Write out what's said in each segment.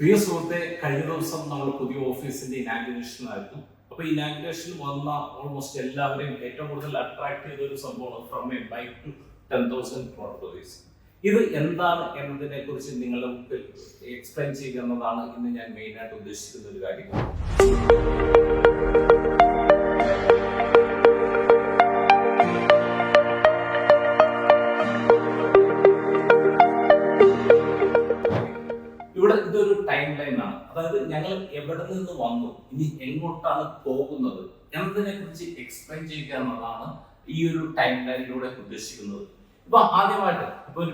പ്രിയ സുഹൃത്തെ, കഴിഞ്ഞ ദിവസം നമ്മൾ പുതിയ ഓഫീസിന്റെ ഇനാഗുറേഷൻ ആയിരുന്നു. അപ്പൊ ഇനാഗുറേഷൻ വന്ന ഓൾമോസ്റ്റ് എല്ലാവരെയും ഏറ്റവും കൂടുതൽ അട്രാക്ട് ചെയ്ത ഒരു സംഭവമാണ് from a bike to 10,000 crore. ഇത് എന്താണ് എന്നതിനെ കുറിച്ച് നിങ്ങൾക്ക് എക്സ്പ്ലെയിൻ ചെയ്യുക എന്നതാണ് ഇന്ന് ഞാൻ മെയിൻ ആയിട്ട് ഉദ്ദേശിക്കുന്ന ഒരു കാര്യം. ഇവിടെ ഇതൊരു ടൈം ലൈൻ ആണ്. അതായത് ഞങ്ങൾ എവിടെ നിന്ന് വന്നു, ഇനി എങ്ങോട്ടാണ് പോകുന്നത് എന്നതിനെ കുറിച്ച് എക്സ്പ്ലെയിൻ ചെയ്യുക എന്നതാണ് ഈ ഒരു ടൈം ലൈനിലൂടെ ഉദ്ദേശിക്കുന്നത്. ഇപ്പൊ ആദ്യമായിട്ട് ഇപ്പൊ ഒരു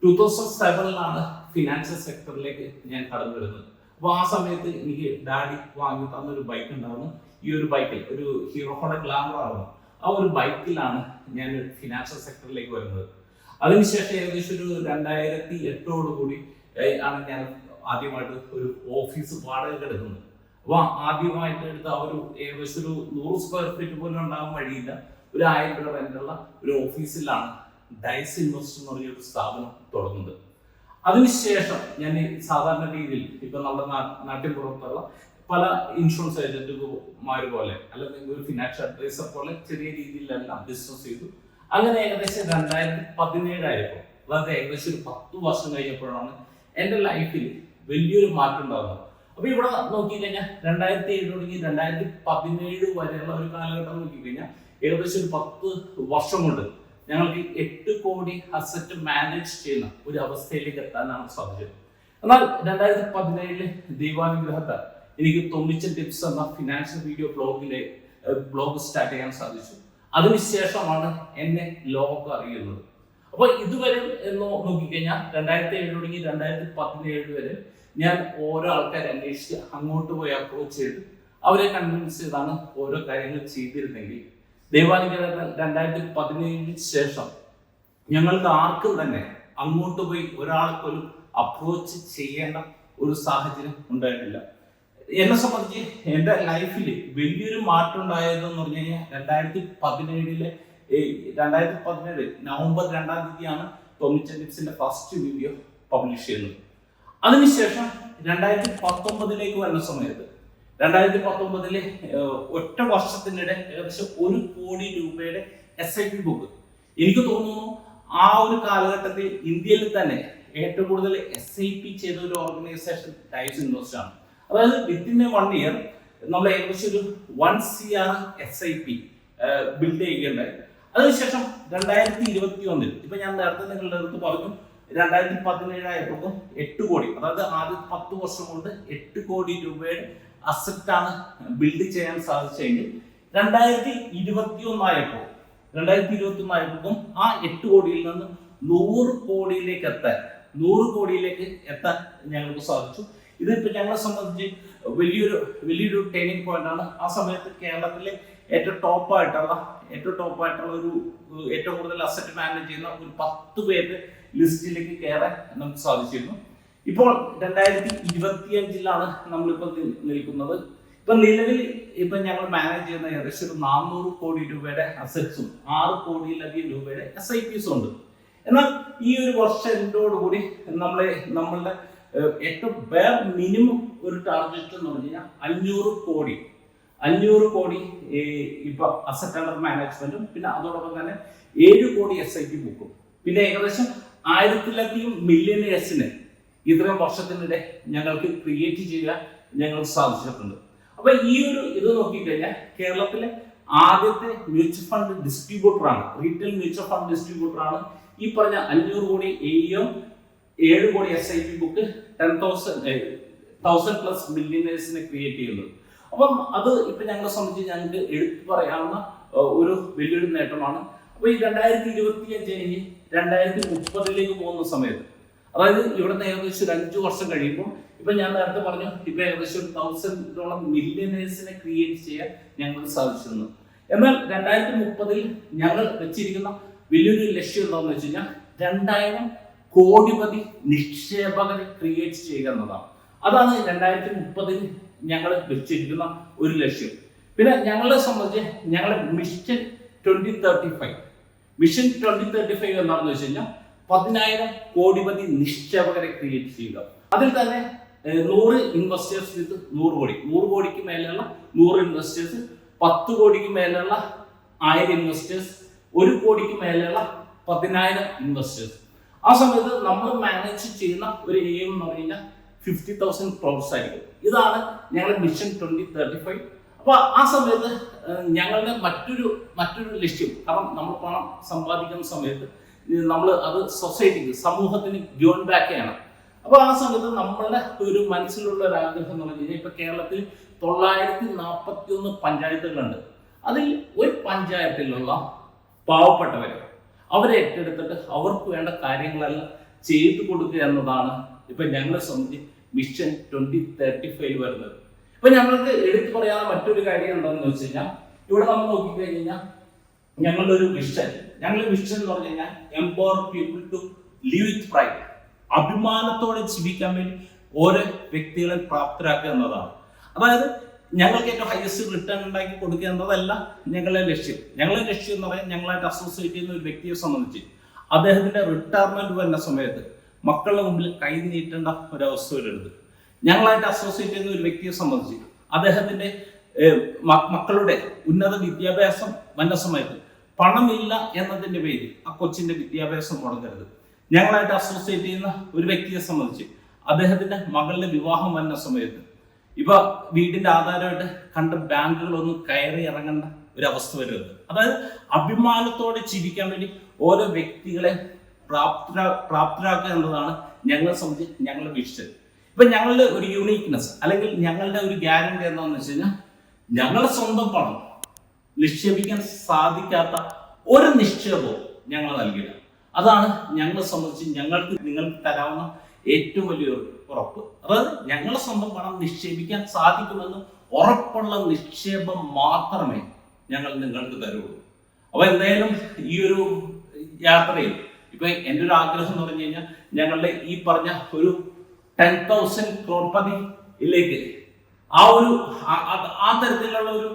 2007 ഫിനാൻഷ്യൽ സെക്ടറിലേക്ക് ഞാൻ കടന്നു വരുന്നത്. അപ്പൊ ആ സമയത്ത് എനിക്ക് ഡാഡി വാങ്ങി തന്നൊരു ബൈക്ക് ഉണ്ടായിരുന്നു. ഈ ഒരു ബൈക്കിൽ ഒരു ഹീറോ ഹോണ്ട ഗ്ലാമർ ആയിരുന്നു. ആ ഒരു ബൈക്കിലാണ് ഞാൻ ഫിനാൻഷ്യൽ സെക്ടറിലേക്ക് വരുന്നത്. അതിനുശേഷം ഏകദേശം ഒരു 2008 കൂടി ആണ് ഞാൻ ആദ്യമായിട്ട് ഒരു ഓഫീസ് വാടക എടുക്കുന്നത്. അപ്പൊ ആദ്യമായിട്ട് എടുത്ത ഒരു ഏകദേശം ഒരു 100 സ്ക്വയർ ഫീറ്റ് പോലും ഉണ്ടാകാൻ വഴിയില്ല, ഒരു 1000 രൂപ റെന്റുള്ള ഒരു ഓഫീസിലാണ് ഡൈസ് ഇൻവെസ്റ്റ് എന്ന് പറഞ്ഞ ഒരു സ്ഥാപനം തുടങ്ങുന്നത്. അതിനുശേഷം ഞാൻ സാധാരണ രീതിയിൽ ഇപ്പൊ നമ്മുടെ നാട്ടിൻ പുറത്തുള്ള പല ഇൻഷുറൻസ് ഏജന്റുമാർ പോലെ അല്ലെങ്കിൽ ഒരു ഫിനാൻഷ്യൽ അഡ്വൈസർ പോലെ ചെറിയ രീതിയിലെല്ലാം ബിസിനസ് ചെയ്തു. അങ്ങനെ ഏകദേശം 2017 ആയപ്പോൾ, അതായത് ഏകദേശം ഒരു 10 വർഷം കഴിഞ്ഞപ്പോഴാണ് എൻ്റെ ലൈഫിൽ വലിയൊരു മാറ്റം ഉണ്ടാകുന്നത്. അപ്പൊ ഇവിടെ നോക്കിക്കഴിഞ്ഞാൽ 2007 തുടങ്ങി 2017 വരെയുള്ള ഒരു കാലഘട്ടം നോക്കിക്കഴിഞ്ഞാൽ ഏകദേശം ഒരു 10 വർഷം കൊണ്ട് ഞങ്ങൾക്ക് 8 കോടി അസറ്റ് മാനേജ് ചെയ്യുന്ന ഒരു അവസ്ഥയിലേക്ക് എത്താനാണ് സാധിച്ചത്. എന്നാൽ 2017 ദൈവാനുഗ്രഹത്താൽ എനിക്ക് തൊമ്മിച്ചൻ ടിപ്സ് എന്ന ഫിനാൻഷ്യൽ വീഡിയോ ബ്ലോഗ് സ്റ്റാർട്ട് ചെയ്യാൻ സാധിച്ചു. അതിനുശേഷമാണ് എന്നെ ലോകം അറിയുന്നത്. അപ്പൊ ഇതുവരെ നോക്കിക്കഴിഞ്ഞാൽ 2007 തുടങ്ങി 2017 വരെ ഞാൻ ഓരോ ആൾക്കാരെ അന്വേഷിച്ച് അങ്ങോട്ട് പോയി അപ്രോച്ച് ചെയ്ത് അവരെ കൺവിൻസ് ചെയ്താണ് ഓരോ കാര്യങ്ങൾ ചെയ്തിരുന്നെങ്കിൽ, ദൈവാനുഗ്രഹത്താൽ 2017 ശേഷം ഞങ്ങൾക്ക് ആർക്കും തന്നെ അങ്ങോട്ട് പോയി ഒരാൾക്കൊരു അപ്രോച്ച് ചെയ്യേണ്ട ഒരു സാഹചര്യം ഉണ്ടായിട്ടില്ല. എന്നെ സംബന്ധിച്ച് എൻ്റെ ലൈഫിൽ വലിയൊരു മാറ്റം ഉണ്ടായതെന്ന് പറഞ്ഞു കഴിഞ്ഞാൽ 2017 നവംബർ 2 തൊമ്മിച്ചൻ ടിപ്സിന്റെ ഫസ്റ്റ് വീഡിയോ പബ്ലിഷ് ചെയ്യുന്നത്. അതിനുശേഷം 2019 വരുന്ന സമയത്ത് 2019 ഒറ്റ വർഷത്തിനിടെ ഏകദേശം 1 കോടി രൂപയുടെ SIP ബുക്ക്. എനിക്ക് തോന്നുന്നു ആ ഒരു കാലഘട്ടത്തിൽ ഇന്ത്യയിൽ തന്നെ ഏറ്റവും കൂടുതൽ SIP ചെയ്ത ഒരു ഓർഗനൈസേഷൻ ഡൈസ് ഇൻവെസ്റ്റ് ആണ്. അതായത് വിത്തിൻ 1 ഇയർ നമ്മൾ ഏകദേശം ഒരു 1 CR SIP ബിൽഡ് ചെയ്യുകയുണ്ടായി. അതിനുശേഷം 2021 ഇപ്പൊ ഞാൻ നേരത്തെ നിങ്ങളുടെ അടുത്ത് പറഞ്ഞു, 2017 ആയപ്പോഴും 8 കോടി, അതായത് ആദ്യ 10 വർഷം കൊണ്ട് 8 കോടി രൂപയുടെ അസറ്റ് ആണ് ബിൽഡ് ചെയ്യാൻ സാധിച്ചെങ്കിൽ 2021 ആയപ്പോഴും ആ 8 കോടിയിൽ നിന്ന് 100 കോടിയിലേക്ക് എത്താൻ ഞങ്ങൾക്ക് സാധിച്ചു. ഇതിപ്പോ ഞങ്ങളെ സംബന്ധിച്ച് വലിയൊരു ടേണിംഗ് പോയിന്റ് ആണ്. ആ സമയത്ത് കേരളത്തിലെ ഏറ്റവും ടോപ്പായിട്ടുള്ള ഒരു ഏറ്റവും കൂടുതൽ അസറ്റ് മാനേജ് ചെയ്യുന്ന ഒരു 10 പേരുടെ ലിസ്റ്റിലേക്ക് കയറാൻ നമുക്ക് സാധിച്ചിരുന്നു. ഇപ്പോൾ 2025 നമ്മളിപ്പോൾ നിൽക്കുന്നത്. ഇപ്പൊ നിലവിൽ ഞങ്ങൾ മാനേജ് ചെയ്യുന്ന ഏകദേശം 400 കോടി രൂപയുടെ അസറ്റ്സും 6 കോടിയിലധികം രൂപയുടെ SIPs ഉണ്ട്. എന്നാൽ ഈ ഒരു വർഷത്തോടുകൂടി നമ്മളുടെ ഏറ്റവും മിനിമം ഒരു ടാർഗറ്റ് എന്ന് പറഞ്ഞു കഴിഞ്ഞാൽ 500 കോടി ഇപ്പൊ അസറ്റ് അണ്ടർ മാനേജ്മെന്റും, പിന്നെ അതോടൊപ്പം തന്നെ 7 കോടി SIP ബുക്കും, പിന്നെ ഏകദേശം 1000-ലധികം മില്യണേഴ്സിന് ഇത്രയും വർഷത്തിനിടെ ഞങ്ങൾക്ക് ക്രിയേറ്റ് ചെയ്യാൻ ഞങ്ങൾക്ക് സാധിച്ചിട്ടുണ്ട്. അപ്പൊ ഈ ഒരു ഇത് നോക്കിക്കഴിഞ്ഞാൽ കേരളത്തിലെ ആദ്യത്തെ മ്യൂച്വൽ ഫണ്ട് ഡിസ്ട്രിബ്യൂട്ടറാണ്, റീറ്റെയിൽ മ്യൂച്വൽ ഫണ്ട് ഡിസ്ട്രിബ്യൂട്ടറാണ് ഈ പറഞ്ഞ 500 കോടി AUM, 7 കോടി SIP ബുക്ക്, 10,000+ മില്യണേഴ്സിനെ ക്രിയേറ്റ് ചെയ്യുന്നത്. അപ്പം അത് ഇപ്പൊ ഞങ്ങളെ സംബന്ധിച്ച് ഞങ്ങൾക്ക് എടുത്തു പറയാവുന്ന ഒരു വലിയൊരു നേട്ടമാണ്. അപ്പൊ ഈ 2025 2030 പോകുന്ന സമയത്ത്, അതായത് ഇവിടുന്ന് ഏകദേശം 5 വർഷം കഴിയുമ്പോൾ, ഇപ്പൊ ഞാൻ നേരത്തെ പറഞ്ഞു, ഇപ്പൊ ഏകദേശം 1000-ഓളം മില്യണേഴ്സിനെ ക്രിയേറ്റ് ചെയ്യാൻ ഞങ്ങൾക്ക് സാധിച്ചിരുന്നു. എന്നാൽ 2030 ഞങ്ങൾ വെച്ചിരിക്കുന്ന വലിയൊരു ലക്ഷ്യം എന്താണെന്ന് വെച്ച് കഴിഞ്ഞാൽ 2000 കോടിപതി നിക്ഷേപകരെ ക്രിയേറ്റ് ചെയ്യുക എന്നതാണ്. അതാണ് 2030 ഞങ്ങൾ വെച്ചിരിക്കുന്ന ഒരു ലക്ഷ്യം. പിന്നെ ഞങ്ങളെ സംബന്ധിച്ച് ഞങ്ങളുടെ മിഷൻ 2035 എന്താണെന്ന് വെച്ച് കഴിഞ്ഞാൽ 10,000 കോടിപതി നിക്ഷേപകരെ ക്രിയേറ്റ് ചെയ്യുക. അതിൽ തന്നെ 100 ഇൻവെസ്റ്റേഴ്സ് വിത്ത് 100 കോടി, 100 കോടിക്ക് മേലെയുള്ള 100 ഇൻവെസ്റ്റേഴ്സ്, 10 കോടിക്ക് മേലെയുള്ള 1000 ഇൻവെസ്റ്റേഴ്സ്, 1 കോടിക്ക് മേലെയുള്ള 10,000 ഇൻവെസ്റ്റേഴ്സ്. ആ സമയത്ത് നമ്മൾ മാനേജ് ചെയ്യുന്ന ഒരു എയിം എന്ന് പറഞ്ഞാൽ 50,000 crores ആയിരിക്കും. ഇതാണ് ഞങ്ങളുടെ മിഷൻ 2035. അപ്പൊ ആ സമയത്ത് ഞങ്ങളുടെ മറ്റൊരു ലക്ഷ്യം, കാരണം നമ്മൾ പണം സമ്പാദിക്കുന്ന സമയത്ത് നമ്മൾ അത് സൊസൈറ്റിക്ക്, സമൂഹത്തിന് ഗിവൺ ബാക്ക് ചെയ്യണം. അപ്പൊ ആ സമയത്ത് നമ്മളുടെ ഒരു മനസ്സിലുള്ള ഒരു ആഗ്രഹം എന്ന് പറഞ്ഞു കഴിഞ്ഞാൽ, ഇപ്പൊ കേരളത്തിൽ 941 പഞ്ചായത്തുകളുണ്ട്. അതിൽ ഒരു പഞ്ചായത്തിലുള്ള പാവപ്പെട്ടവരെ അവരെ ഏറ്റെടുത്തിട്ട് അവർക്ക് വേണ്ട കാര്യങ്ങളെല്ലാം ചെയ്തു കൊടുക്കുക എന്നതാണ് ഇപ്പൊ ഞങ്ങളെ സംബന്ധിച്ച് മിഷൻ 2035 വരുന്നത്. ഇപ്പൊ ഞങ്ങൾക്ക് എടുത്തു പറയാനുള്ള മറ്റൊരു കാര്യം എന്താണെന്ന് വെച്ച് കഴിഞ്ഞാൽ, ഇവിടെ നമ്മൾ നോക്കിക്കഴിഞ്ഞാൽ ഞങ്ങളുടെ ഒരു വിഷൻ എന്ന് പറഞ്ഞു കഴിഞ്ഞാൽ empower people to live with pride. അഭിമാനത്തോടെ ജീവിക്കാൻ വേണ്ടി ഓരോ വ്യക്തികളെ പ്രാപ്തരാക്കുക എന്നതാണ്. അതായത് ഞങ്ങൾക്ക് ഏറ്റവും ഹയസ്റ്റ് റിട്ടേൺ ഉണ്ടാക്കി കൊടുക്കുക എന്നതല്ല ഞങ്ങളുടെ ലക്ഷ്യം. ഞങ്ങളുടെ ലക്ഷ്യം എന്ന് പറയാൻ, ഞങ്ങളായിട്ട് അസോസിയേറ്റ് ചെയ്യുന്ന ഒരു വ്യക്തിയെ സംബന്ധിച്ച് അദ്ദേഹത്തിന്റെ റിട്ടയർമെന്റ് വരുന്ന സമയത്ത് മക്കളുടെ മുമ്പിൽ കൈ നീട്ടേണ്ട ഒരവസ്ഥ വരരുത്. ഞങ്ങളായിട്ട് അസോസിയേറ്റ് ചെയ്യുന്ന ഒരു വ്യക്തിയെ സംബന്ധിച്ച് അദ്ദേഹത്തിന്റെ മക്കളുടെ ഉന്നത വിദ്യാഭ്യാസം വന്ന സമയത്ത് പണമില്ല എന്നതിന്റെ പേരിൽ ആ കൊച്ചിന്റെ വിദ്യാഭ്യാസം മുടങ്ങരുത്. ഞങ്ങളായിട്ട് അസോസിയേറ്റ് ചെയ്യുന്ന ഒരു വ്യക്തിയെ സംബന്ധിച്ച് അദ്ദേഹത്തിന്റെ മകളുടെ വിവാഹം വന്ന സമയത്ത് ഇപ്പൊ വീടിന്റെ ആധാരമായിട്ട് കണ്ട ബാങ്കുകളൊന്നും കയറി ഇറങ്ങേണ്ട ഒരു അവസ്ഥ വരരുത്. അതായത് അഭിമാനത്തോടെ ജീവിക്കാൻ വേണ്ടി ഓരോ വ്യക്തികളെ പ്രാപ്തരാക്കുക എന്നതാണ് ഞങ്ങളെ സംബന്ധിച്ച് ഞങ്ങളുടെ വിഷൻ. ഇപ്പൊ ഞങ്ങളുടെ ഒരു യൂണീക്നെസ് അല്ലെങ്കിൽ ഞങ്ങളുടെ ഒരു ഗ്യാരണ്ടി എന്താണെന്ന് വെച്ച് കഴിഞ്ഞാൽ, ഞങ്ങളുടെ സ്വന്തം പണം നിക്ഷേപിക്കാൻ സാധിക്കാത്ത ഒരു നിക്ഷേപവും ഞങ്ങൾ നൽകില്ല. അതാണ് ഞങ്ങളെ സംബന്ധിച്ച് നിങ്ങൾക്ക് തരാവുന്ന ഏറ്റവും വലിയൊരു ഉറപ്പ്. അതായത് ഞങ്ങളുടെ സ്വന്തം പണം നിക്ഷേപിക്കാൻ സാധിക്കുമെന്ന് ഉറപ്പുള്ള നിക്ഷേപം മാത്രമേ ഞങ്ങൾ നിങ്ങൾക്ക് തരുള്ളൂ. അപ്പൊ എന്തായാലും ഈ ഒരു യാത്രയിൽ ഇപ്പൊ എൻ്റെ ഒരു ആഗ്രഹം എന്ന് പറഞ്ഞു കഴിഞ്ഞാൽ, ഞങ്ങളുടെ ഈ പറഞ്ഞ ഒരു 10,000 crorepatiയിലേക്ക് ആ തരത്തിലുള്ള ഒരു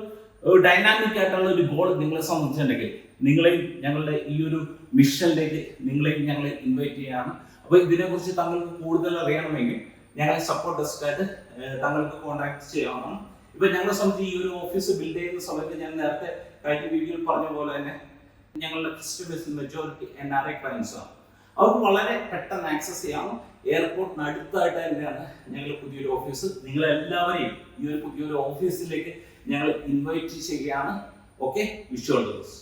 ഡൈനാമിക് ആയിട്ടുള്ള ഒരു ഗോൾ നിങ്ങളെ സംബന്ധിച്ചിട്ടുണ്ടെങ്കിൽ, നിങ്ങളെയും ഞങ്ങളുടെ ഈ ഒരു മിഷനിലേക്ക് നിങ്ങളെയും ഞങ്ങൾ ഇൻവൈറ്റ് ചെയ്യാണ്. അപ്പൊ ഇതിനെക്കുറിച്ച് താങ്കൾക്ക് കൂടുതൽ അറിയണമെങ്കിൽ ഞങ്ങളെ സപ്പോർട്ട് ഡെസ്ക് ആയിട്ട് താങ്കൾക്ക് കോൺടാക്ട് ചെയ്യാവുന്നതാണ്. ഇപ്പൊ ഞങ്ങളെ സംബന്ധിച്ച് ഈ ഒരു ഓഫീസ് ബിൽഡ് ചെയ്യുന്ന സമയത്ത് ഞാൻ നേരത്തെ കഴിഞ്ഞ വീഡിയോയിൽ പറഞ്ഞ പോലെ തന്നെ ഞങ്ങളുടെ കസ്റ്റമേഴ്സ് മെജോറിറ്റി NRI ക്ലയൻസ് ആണ്. അവർക്ക് വളരെ പെട്ടെന്ന് ആക്സസ് ചെയ്യാം. എയർപോർട്ടിന് അടുത്തായിട്ട് തന്നെയാണ് ഞങ്ങളുടെ പുതിയൊരു ഓഫീസ്. നിങ്ങളെല്ലാവരെയും ഈ ഒരു പുതിയൊരു ഓഫീസിലേക്ക് ഞങ്ങൾ ഇൻവൈറ്റ് ചെയ്യുകയാണ്. Okay, wish you all the best.